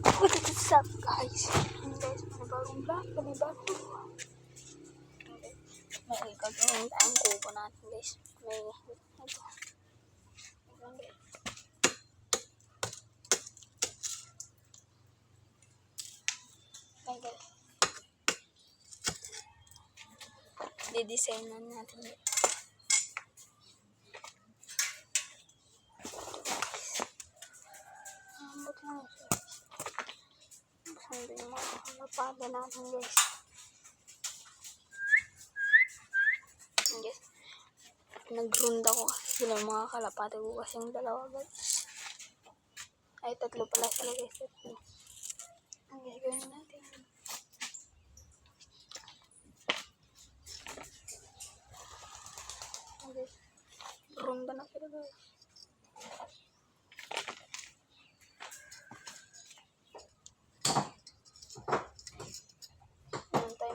What's up guys? Guys, panibagong vlog, panibagong may gagawin tayong kubo natin guys. May ito. May guys. Didesignan natin guys. Ambot lang siya. Saan yung mga kalapada natin guys. Guys. Nagrunda ko kasi ng mga kalapate ko kasi yung dalawa guys. Ay, tatlo pala sila guys. Tatlo. Ang gagawin natin. Okay. Runda na sila guys.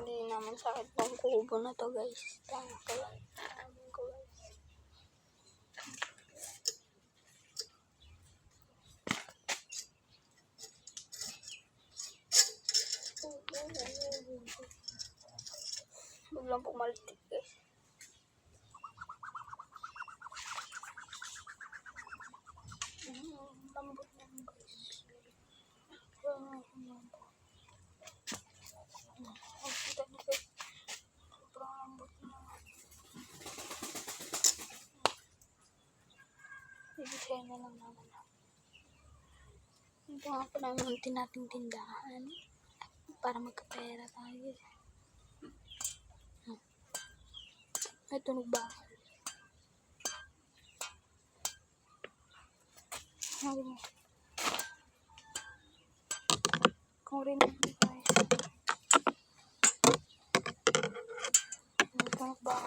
Hindi naman sakit ng kubo na to guys. Tama ko lang. Biglang pumaltik guys. Lambot lang guys. Kita niyo guys. Sobrang lambot na. Ibisayin na lang naman. Ito nga pala yung munti nating tindahan. Para magkapera tayo. May tunog ba? Kung rin guys. May tunog ba?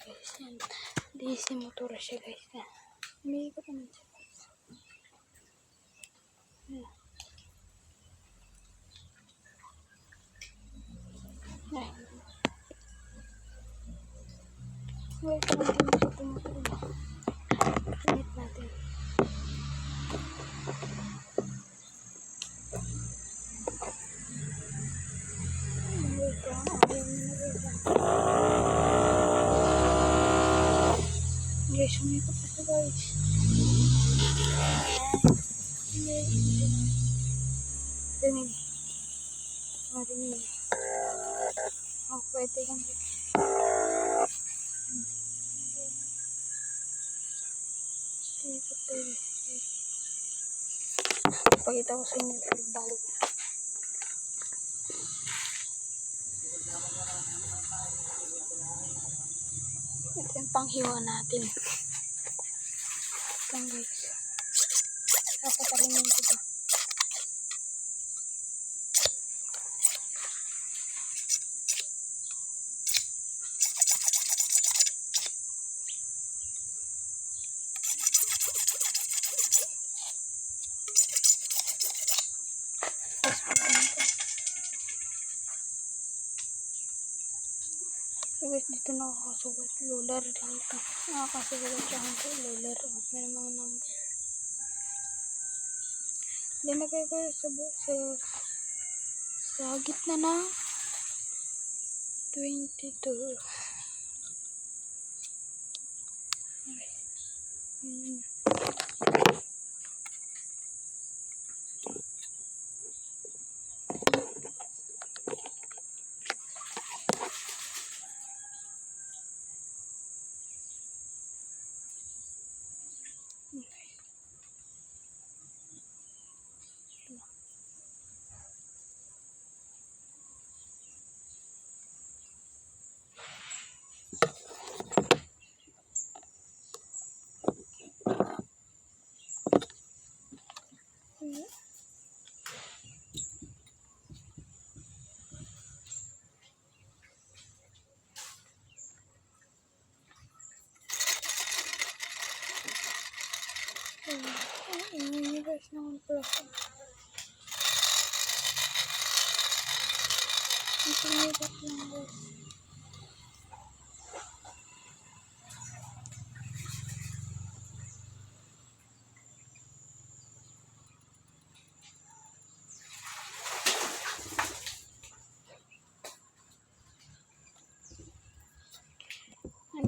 Guys, yan. DC motor siya guys. Umiikot naman siya guys. Yan. Ay. Wait natin siya tumutuloy. Wait natin. Wait lang. Ayaw mo na wait lang. Guys, umikot na siya guys. Rimini. Rimini. Oh, pwede lang guys. Pakita ko sa inyo balik. Ito yung panghiwa natin. Ito guys. Kapatalimin ko ito. Guys, dito nakakasugat. Lular lang ito. Nakakasugat siya ito. Lular. May mga number. Linagay ko sa gitna na 22. Ini guys naman pala. Ang sumibat lang guys.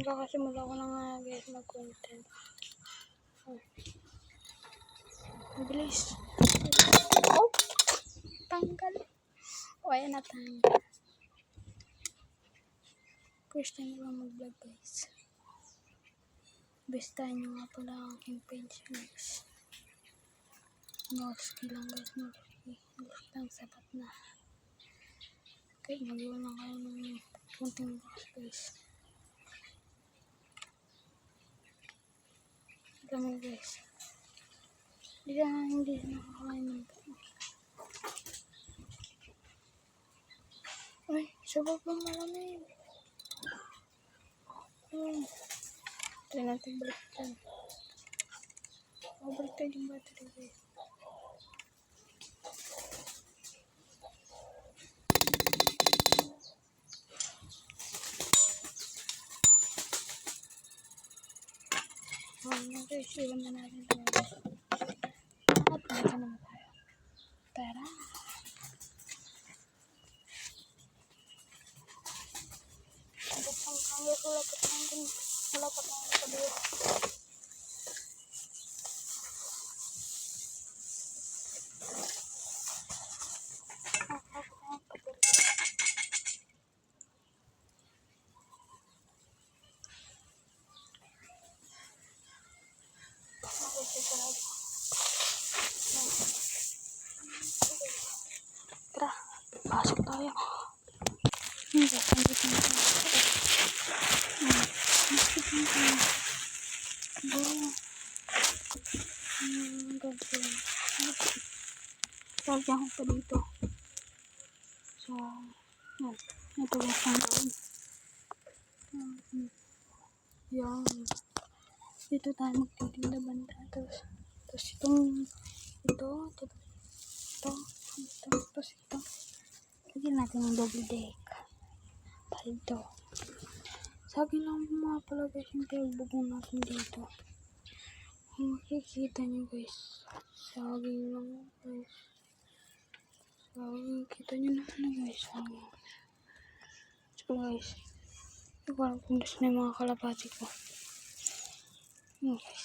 Kakasimula ko na nga guys mag-content. Mabilis. Oh! Tanggal. O ayan na tanggal. First time ko lang mag-vlog guys. Bestahan nyo nga pala ang aking page guys. Norski lang guys. Norski lang sapat na. Okay, mag-iwan lang kayo ng kunting box guys. Dami guys. Hindi siya nakakain ng buo. Ay, sabag bang malamig. Try natin baliktad. Baliktad yung battery guys. Guys, iwan na natin ito guys. At nasa naman tayo. Tara! Wala pa tayong kabila. Tara, pasok tayo. Nandito na tayo. Lagyan ko pa dito. So, yan. Ito guys ang gawin. Yan. Dito tayo magtitinda banda. Tapos itong tapos ito. Lagyan natin ng double deck. Paldo. Saging lang mga pala guys yung pinagbugbong natin dito. Kung makikita nyo guys. Saging lang guys. Saging. Kita nyo naman guys. Saging. So guys. Hindi ko alam kung gusto na yung mga kalapati ko. Yan guys.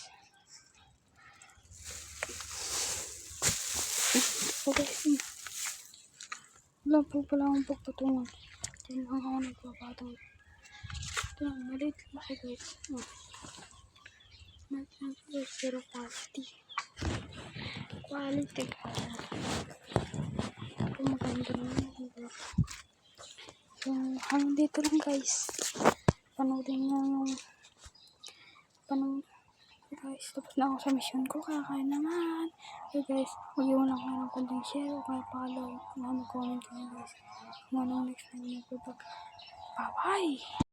So guys. Wala po pala akong pagpatungan. Diyan lang ako nagpapatong. Ito lang. Maliit lang siya guys. Maliit lang siya guys. Pero quality. Quality guys. Ito maganda naman. So hanggang dito lang guys. Panoodin nyo yung guys, tapos na ako sa mission ko, kakain naman. So guys, mag-iwan lang kayo ng konting share o kaya follow. Mag-comment kayo guys. Kung anong next time na vlog. Bye bye!